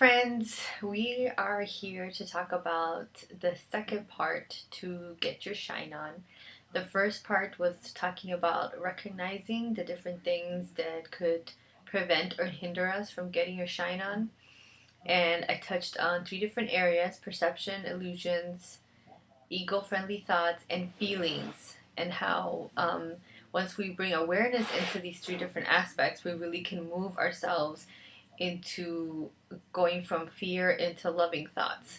friends, we are here to talk about the second part to get your shine on. The first part was talking about recognizing the different things that could prevent or hinder us from getting your shine on. And I touched on three different areas: perception, illusions, ego friendly thoughts, and feelings. And how once we bring awareness into these three different aspects, we really can move ourselves into going from fear into loving thoughts.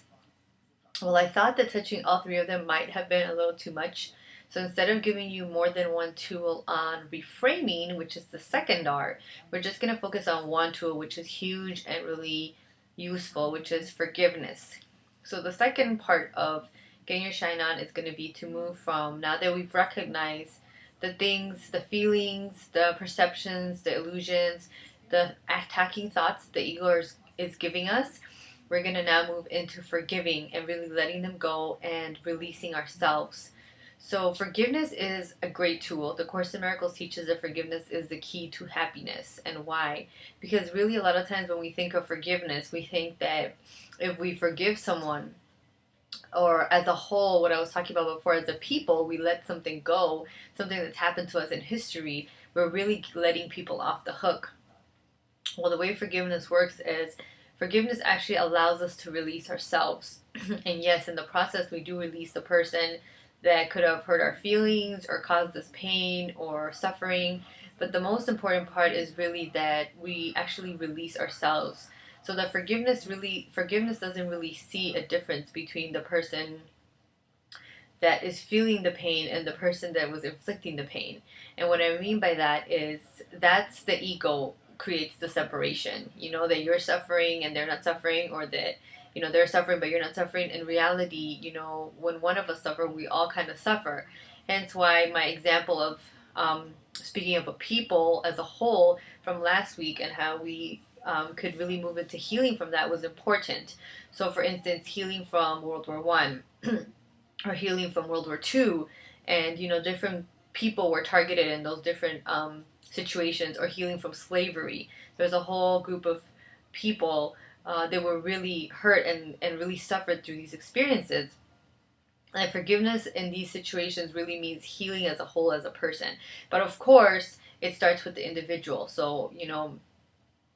Well, I thought that touching all three of them might have been a little too much. So instead of giving you more than one tool on reframing, which is the second R, we're just going to focus on one tool, which is huge and really useful, which is forgiveness. So the second part of getting your shine on is going to be to move from, now that we've recognized the things, the feelings, the perceptions, the illusions, the attacking thoughts the ego is giving us, we're going to now move into forgiving and really letting them go and releasing ourselves. So forgiveness is a great tool. The Course in Miracles teaches that forgiveness is the key to happiness. And why? Because really a lot of times when we think of forgiveness, we think that if we forgive someone, or as a whole, what I was talking about before, as a people, we let something go, something that's happened to us in history, we're really letting people off the hook. Well, the way forgiveness works is forgiveness actually allows us to release ourselves. And yes, in the process, we do release the person that could have hurt our feelings or caused us pain or suffering. But the most important part is really that we actually release ourselves. So that forgiveness doesn't really see a difference between the person that is feeling the pain and the person that was inflicting the pain. And what I mean by that is that's the ego creates the separation. You know, that you're suffering and they're not suffering, or that, you know, they're suffering but you're not suffering. In reality, you know, when one of us suffer, we all kind of suffer. Hence why my example of speaking of a people as a whole from last week and how we could really move into healing from that was important. So for instance, healing from World War One or healing from World War Two, and you know, different people were targeted in those different situations, or healing from slavery. There's a whole group of people that were really hurt and really suffered through these experiences. And forgiveness in these situations really means healing as a whole, as a person. But of course, it starts with the individual. So, you know,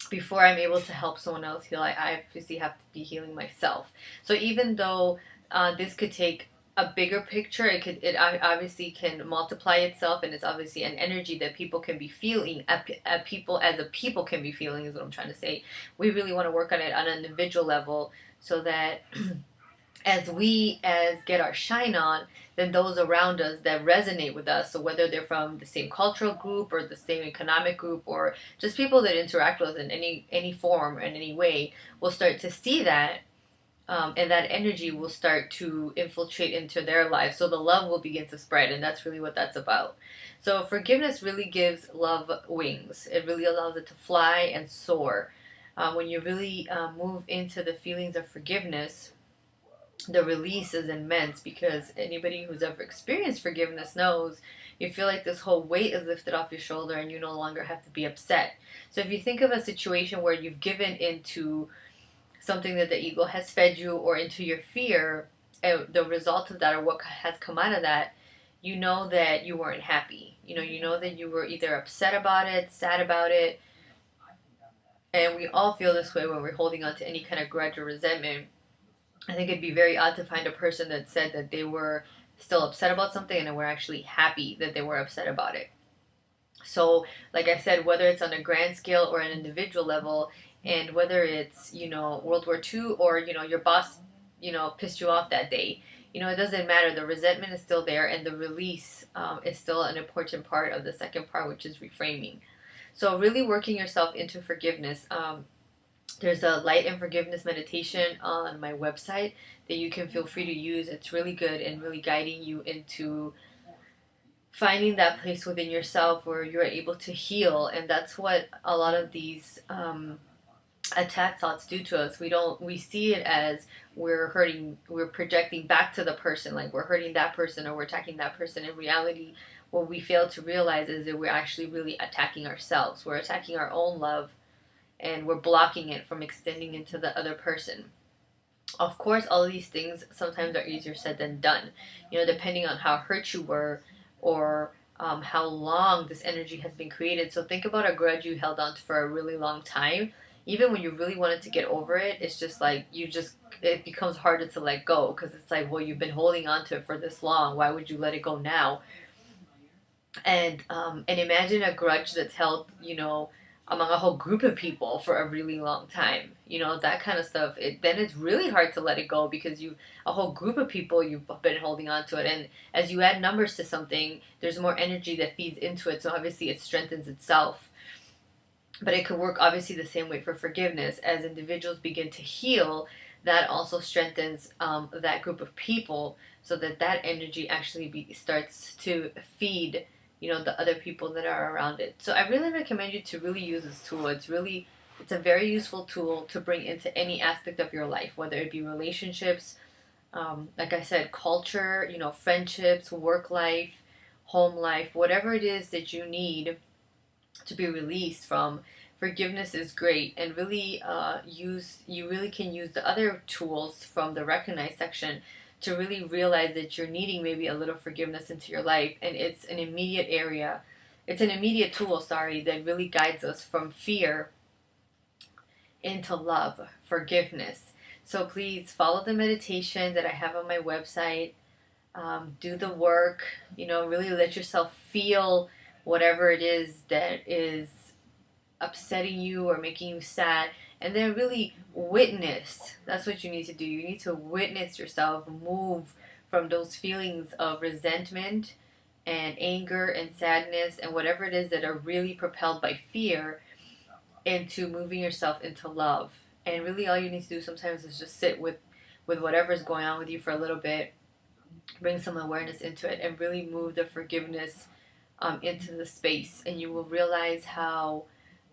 before I'm able to help someone else heal, I obviously have to be healing myself. So even though this could take a bigger picture, it obviously can multiply itself, and it's obviously an energy that people can be feeling. People as a people can be feeling, is what I'm trying to say. We really want to work on it on an individual level, so that as get our shine on, then those around us that resonate with us, so whether they're from the same cultural group or the same economic group, or just people that interact with us in any form or in any way, will start to see that, and that energy will start to infiltrate into their lives. So the love will begin to spread, and that's really what that's about. So forgiveness really gives love wings. It really allows it to fly and soar. When you really move into the feelings of forgiveness, the release is immense, because anybody who's ever experienced forgiveness knows you feel like this whole weight is lifted off your shoulder and you no longer have to be upset. So if you think of a situation where you've given into something that the ego has fed you, or into your fear, the result of that, or what has come out of that, you know that you weren't happy. You know that you were either upset about it, sad about it. And we all feel this way when we're holding on to any kind of grudge or resentment. I think it'd be very odd to find a person that said that they were still upset about something and were actually happy that they were upset about it. So, like I said, whether it's on a grand scale or an individual level, and whether it's, you know, World War II, or, you know, your boss, you know, pissed you off that day, you know, it doesn't matter. The resentment is still there, and the release is still an important part of the second part, which is reframing. So really working yourself into forgiveness. There's a light and forgiveness meditation on my website that you can feel free to use. It's really good and really guiding you into finding that place within yourself where you're able to heal. And that's what a lot of these attack thoughts do to us. We see it as we're projecting back to the person, like we're hurting that person or we're attacking that person. In reality, what we fail to realize is that we're actually really attacking ourselves. We're attacking our own love and we're blocking it from extending into the other person. Of course, all of these things sometimes are easier said than done, depending on how hurt you were, or how long this energy has been created. So think about a grudge you held on to for a really long time. Even when you really wanted to get over it, it's just like it becomes harder to let go, because it's like, well, you've been holding on to it for this long. Why would you let it go now? And imagine a grudge that's held, among a whole group of people for a really long time. That kind of stuff. Then it's really hard to let it go, because a whole group of people, you've been holding on to it, and as you add numbers to something, there's more energy that feeds into it. So obviously, it strengthens itself. But it could work obviously the same way for forgiveness. As individuals begin to heal, that also strengthens that group of people, so that energy actually starts to feed the other people that are around it. So I really recommend you to really use this tool. It's a very useful tool to bring into any aspect of your life, whether it be relationships, like I said, culture, friendships, work life, home life, whatever it is that you need to be released from. Forgiveness is great, and really you really can use the other tools from the recognize section to really realize that you're needing maybe a little forgiveness into your life, and it's an immediate tool, sorry, that really guides us from fear into love, forgiveness. So please follow the meditation that I have on my website. Do the work, really let yourself feel whatever it is that is upsetting you or making you sad, and then really witness. That's what you need to do. You need to witness yourself move from those feelings of resentment and anger and sadness and whatever it is that are really propelled by fear, into moving yourself into love. And really all you need to do sometimes is just sit with whatever's going on with you for a little bit, bring some awareness into it, and really move the forgiveness into the space, and you will realize how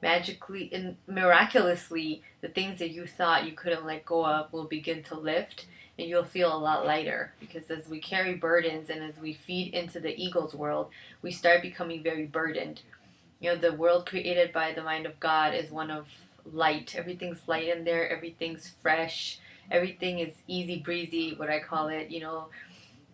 magically and miraculously the things that you thought you couldn't let go of will begin to lift, and you'll feel a lot lighter, because as we carry burdens and as we feed into the ego's world, we start becoming very burdened. The world created by the mind of God is one of light. Everything's light in there, everything's fresh, everything is easy breezy, what I call it.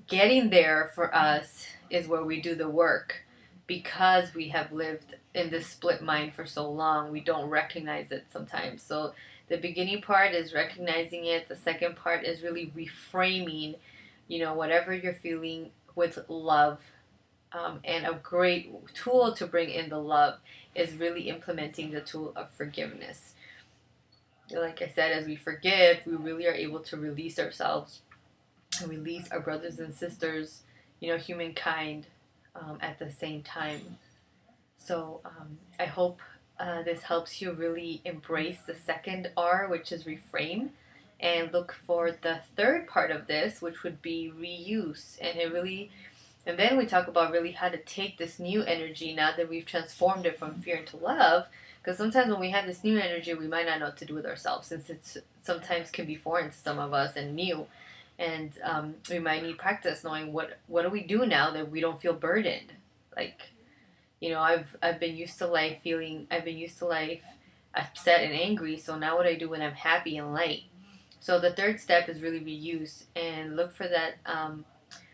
Getting there for us is where we do the work, because we have lived in this split mind for so long. We don't recognize it sometimes. So the beginning part is recognizing it. The second part is really reframing, whatever you're feeling with love. And a great tool to bring in the love is really implementing the tool of forgiveness. Like I said, as we forgive, we really are able to release ourselves and release our brothers and sisters, humankind, at the same time. So I hope this helps you really embrace the second R, which is reframe, and look for the third part of this, which would be reuse. And then we talk about really how to take this new energy, now that we've transformed it from fear into love. Because sometimes when we have this new energy, we might not know what to do with ourselves, since it sometimes can be foreign to some of us and new. And we might need practice knowing what do we do now that we don't feel burdened. Like, I've been used to life upset and angry. So now what do I do when I'm happy and light? So the third step is really reuse, and look for that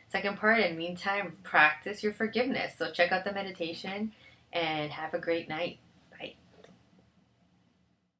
second part. In the meantime, practice your forgiveness. So check out the meditation and have a great night.